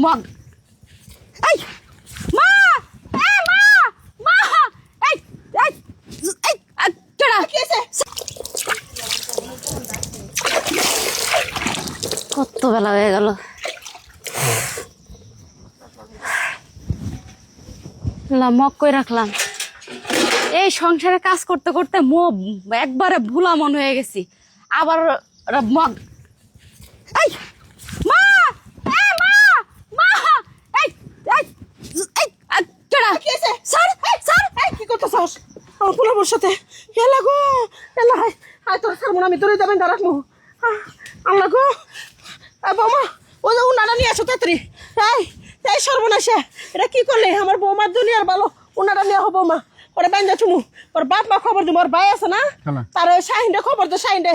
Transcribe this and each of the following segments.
Mug এই মা এ মা মা এই এই এই কেডা কি আছে কত বেলা হয়ে গেল মগ কই রাখলাম এই সংসারে কাজ করতে করতে একবারে ভুলা মন হয়ে গেছি আবার মগ এই মা এ মা মা এই এই এই কেডা কি আছে স্যার স্যার এই কি করতেছস আমার পোলার সাথে এলা গো এলা হাই তোর স্যার মন আমি ধরে যাবেন দাঁড়ামু আল্লাহ গো এ বৌমা ও যে উনারা নিয়ে আসো তাড়াতাড়ি এই এই সর্বনাশা এটা কি করলে আমার বৌমার দুনিয়ার ভালো উনারা নিয়ে হবো মা ওরে বান্ধা চুমু ওর বাপ মা খবর দিব ওর ভাই আছে না তার ওই শাহিনটা খবর দে শাহিনটা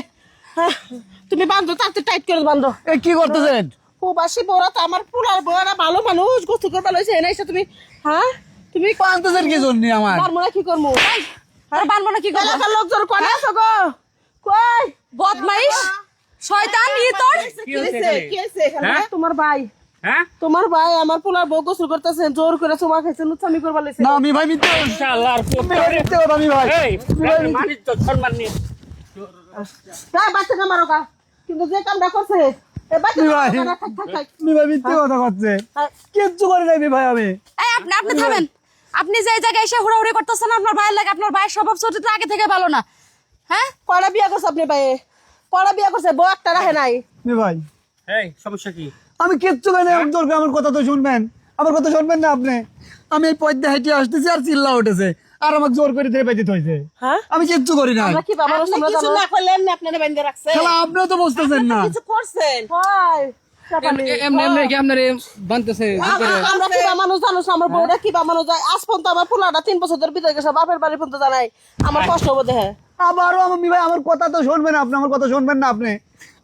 তুমি বান্ধো তাতে টাইট করে বান্ধো এ কি করতেছেন প্রবাসী বউরা তো আমার পোলার বউরা ভালো মানুষ গোসল করবা লইছে এনাইছে তুমি হ্যাঁ তুমি পান্তেছেন কি জন্য আমার বারমোনা কি করমু আরে বারমোনা কি করব এলাকার লোকজন কোনে আছো গো কই বদমাইশ শয়তান ই তোর কি হইছে এখানে তোমার ভাই হ্যাঁ তোমার ভাই আমার পোলার বউ গোসল করতেছে জোর করে চুমা খাইছে লুচ্ছামি করবা লইছে না আমি ভাই মিথ্যে ইনশাআল্লাহর মিথ্যে কথা আমি ভাই এই মানিস তো সম্মান নিয়ে তাই বাচ্চাকে মারো কা কিন্তু যে কামটা করছে এ বাচ্চা থাক থাক থাক আমি ভাই মিথ্যে কথা করছে কিচ্ছু করে নাই ভাই আমি এই আপনি থামেন আপনি যে জায়গায় এসে হুড়াহুড়ি করতেছেন আপনার ভাইয়ের লাগে আপনার ভাইয়ের স্বভাব চরিত্র আগে থেকে ভালো না হ্যাঁ কয়টা বিয়ে করছে আপনি ভাই কয়টা বিয়ে করছে বউ একটা রাখে নাই ভাই এই সমস্যা কি আমি কিচ্ছু করে নাই দরকার আমার কথা তো শুনবেন আমার কথা শুনবেন না আপনি আমি এই পথ দিয়ে হেঁটে আসতেছি আর চিল্লা উঠেছে আর আমাকে জোর করে ধরে বাইতে হইছে হ্যাঁ আমি কিচ্ছু করি নাই কি বাবা কিছু না করলেন না আপনারা বাইন্ধে রাখছে শালা আপনিও তো বুঝতেছেন না কিছু করছেন ভাই এমনি কি আপনার বানতেছে আমরা কি মানুষ জানো আমার বউরা কি মানুষ যায় আজ পর্যন্ত আমার পোলাটা 3 বছর ধরে বিদায় গেছে বাপের বাড়ি পর্যন্ত জানাই আমার কষ্ট হবে দেখে আবারও আমি ভাই আমার কথা তো শুনবেন আপনি আমার কথা শুনবেন না আপনি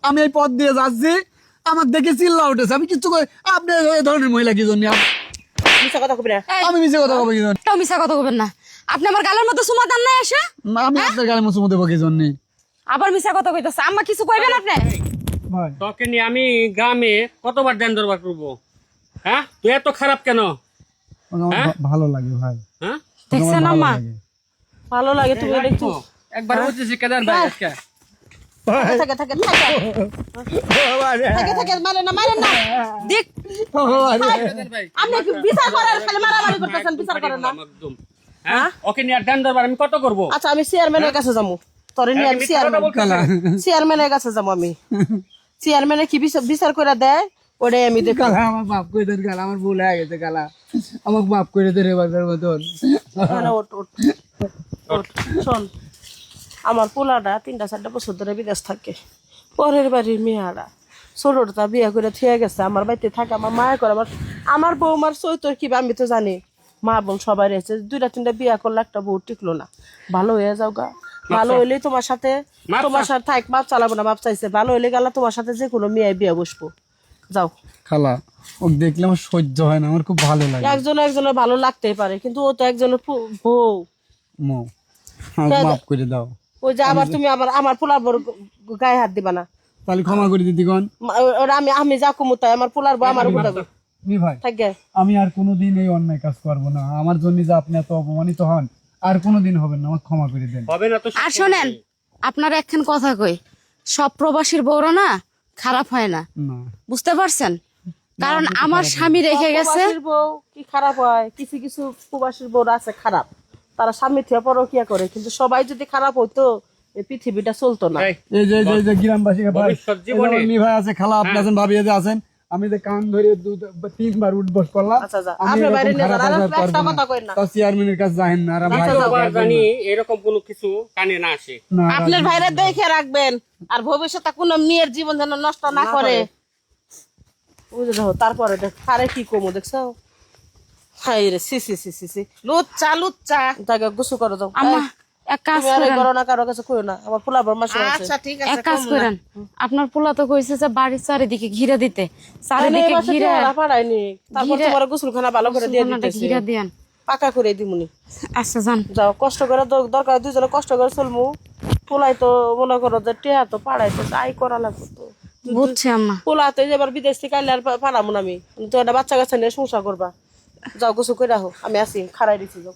আমি এই পথ দিয়ে যাচ্ছি আমার দেখে চিল্লা উঠেছে আমি কিচ্ছু করি আপনি এই ধরনের মহিলা কি জন্য মিছা কথা কবি না আমি মিছে কথা কব কি জন্য তাও মিছা কথা কবেন না আপনি আমার গালের মধ্যে সুমা দান নাই এসে আমি আপনার গালে মুসুম দেবো কি জন্য আবার মিছা কথা কইতাছে আম্মা কিছু কইবেন আপনি ভাই তোকে নিয়ে আমি গ্রামে কতবার ধ্যান দরবার করবো হ্যাঁ তুই এত খারাপ কেন ভালো লাগে ভাই হ্যাঁ দেখছেন আম্মা ভালো লাগে তুমি একটু একবার বলতেছি কেদার ভাই আজকে থাকে থাকে থাকে থাকে মারেন না দেখ আপনি কি বিচার করেন খালি মারামারি করতেছেন বিচার করেন না একদম হ্যাঁ ওকে নিয়ে ধ্যান দরবার আমি কত করবো আচ্ছা আমি চেয়ারম্যানের কাছে যাবো তোরে নিয়ে আমি চেয়ারম্যানের কাছে যাবো আমি চেয়ারম্যানে কি বিচার করে দেয় ওটাই আমি দেখি আমার বাপ করে দেন গালা আমার ভুল হয়ে গেছে গালা আমাকে বাপ করে দেন এবার মতন শোন আমার পোলাটা 3-4 বছর ধরে বিদেশ থাকে পরের বাড়ির মেয়েরা ছোটটা বিয়ে করে থিয়ে গেছে আমার বাড়িতে থাকে আমার মায়া করে আমার বৌমার চৈতর কি আমি তো জানি মা বোন সবাই রয়েছে 2-3টা বিয়ে করলে একটা বউ টিকলো না ভালো হয়ে যাও গা ভালো হইলেই তোমার সাথে থাক বাপ চালাবো না বাপ চাইছে ভালো হইলে গেলা তোমার সাথে যে কোনো মেয়ে বিয়ে বসবো যাও খালা ও দেখলে আমার সহ্য হয় না আমার খুব ভালো লাগে একজনের ভালো লাগতেই পারে কিন্তু ও তো একজনের বউ মো মাফ করে দাও ওই যে আবার তুমি আমার পোলার বড় গায়ে হাত দিবা না তাহলে ক্ষমা করে দিদি গন আমি যা কমুতাই আমার পোলার বউ আমার উপর মি ভাই থাকে আমি আর কোনোদিন এই অন্যায় কাজ করব না আমার জন্য যে আপনি এত অপমানিত হন আর কোনোদিন হবে না আমাকে ক্ষমা করে দেন হবে না তো আর শোনেন আপনার একখান কথা কই সব প্রবাসীর বউরা না খারাপ হয় না না বুঝতে পারছেন কারণ আমার স্বামী রেখে গেছে বউ কি খারাপ হয় কিছু কিছু প্রবাসীর বউরা আছে খারাপ তারা স্বামী থেকে পরকিয়া করে কিন্তু সবাই যদি খারাপ হইতো এই পৃথিবীটা চলতো না এই যে গ্রামবাসী ভাই মি ভাই আছে খালা আপনি আছেন ভাবি আছেন আমি যে কান ধরে 3বার উঠবস করলাম আপনি বাইরে নিয়ে যান আর একটা কথা কই না তো চেয়ারম্যানের কাছে যাবেন না আর ভাই জানি এরকম কোনো কিছু কানে না আসে আপনার ভাইরা দেখে রাখবেন আর ভবিষ্যতে কোনো মেয়ের জীবন যেন নষ্ট না করে বুঝে দাও তারপরে দেখ আরে কি কমো দেখছো হাই রে সি লুচ্চা জায়গা গুছু করে দাও আম্মা এক কাজ করো না কারো কাছে কইও না আমার পোলা বরমাস আছে আচ্ছা ঠিক আছে এক কাজ করেন আপনার পোলা তো কইছে যে বাড়ির চারিদিকে ঘিরে দিতে চারিদিকে ঘিরে পাড়াইনি তারপর তোমার গোসলখানা ভালো করে দিয়ে দিতেছি ঘিরে দেন পাকা করে দিমুনি আচ্ছা যান যাও কষ্ট করে দরকার দুইজনে কষ্ট করে চলমু পোলাই তো মনে করো যে টিয়া তো পাড়াইতে আই করা লাগবে তো বুঝছি আম্মা। পোলা তো এবার বিদেশ থেকে আইলে আর পারামু না আমি। তো একটা বাচ্চা কাচ্চা নিয়ে সংসার করবা। যাও কিছু করে রাখো, আমি আছি খাড়াই দিছি যাও।